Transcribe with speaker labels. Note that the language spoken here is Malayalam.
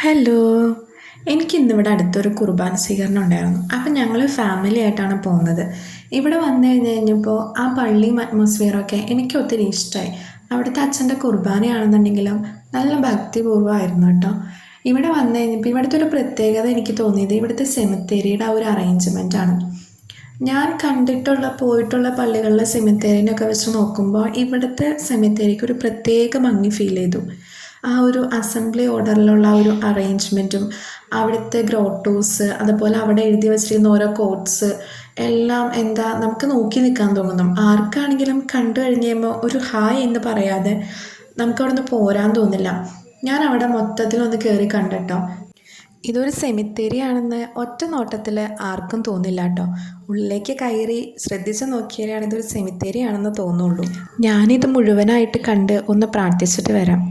Speaker 1: ഹലോ. എനിക്കിന്നിവിടെ അടുത്തൊരു കുർബാന സ്വീകരണം ഉണ്ടായിരുന്നു. അപ്പം ഞങ്ങൾ ഫാമിലി ആയിട്ടാണ് പോകുന്നത്. ഇവിടെ വന്നു കഴിഞ്ഞപ്പോൾ ആ പള്ളിയും അറ്റ്മോസ്ഫിയറൊക്കെ എനിക്ക് ഒത്തിരി ഇഷ്ടമായി. അവിടുത്തെ അച്ഛൻ്റെ കുർബാനയാണെന്നുണ്ടെങ്കിലും നല്ല ഭക്തിപൂർവ്വമായിരുന്നു കേട്ടോ. ഇവിടെ വന്നു കഴിഞ്ഞപ്പോൾ ഇവിടുത്തെ ഒരു പ്രത്യേകത എനിക്ക് തോന്നിയത് ഇവിടുത്തെ സെമിത്തേരിയുടെ ആ ഒരു അറേഞ്ച്മെൻറ്റാണ്. ഞാൻ കണ്ടിട്ടുള്ള പോയിട്ടുള്ള പള്ളികളിലെ സെമിത്തേരിനൊക്കെ വെച്ച് നോക്കുമ്പോൾ ഇവിടുത്തെ സെമിത്തേരിക്ക് ഒരു പ്രത്യേക ഭംഗി ഫീൽ ചെയ്തു. ആ ഒരു അസംബ്ലി ഓർഡറിലുള്ള ആ ഒരു അറേഞ്ച്മെൻറ്റും അവിടുത്തെ ഗ്രോട്ടോസ് അതുപോലെ അവിടെ എഴുതി വച്ചിരിക്കുന്ന ഓരോ കോട്ട്സ് എല്ലാം എന്താ നമുക്ക് നോക്കി നിൽക്കാൻ തോന്നും. ആർക്കാണെങ്കിലും കണ്ടു കഴിഞ്ഞ് കഴിയുമ്പോൾ ഒരു ഹായ് എന്ന് പറയാതെ നമുക്കവിടെ നിന്ന് പോരാൻ തോന്നില്ല. ഞാൻ അവിടെ മൊത്തത്തിലൊന്ന് കയറി കണ്ടിട്ടോ. ഇതൊരു സെമിത്തേരി ആണെന്ന് ഒറ്റ നോട്ടത്തിൽ ആർക്കും തോന്നില്ല കേട്ടോ. ഉള്ളിലേക്ക് കയറി ശ്രദ്ധിച്ച് നോക്കിയാലാണ് ഇതൊരു സെമിത്തേരി ആണെന്ന് തോന്നുള്ളൂ. ഞാനിത് മുഴുവനായിട്ട് കണ്ട് ഒന്ന് പ്രാർത്ഥിച്ചിട്ട് വരാം.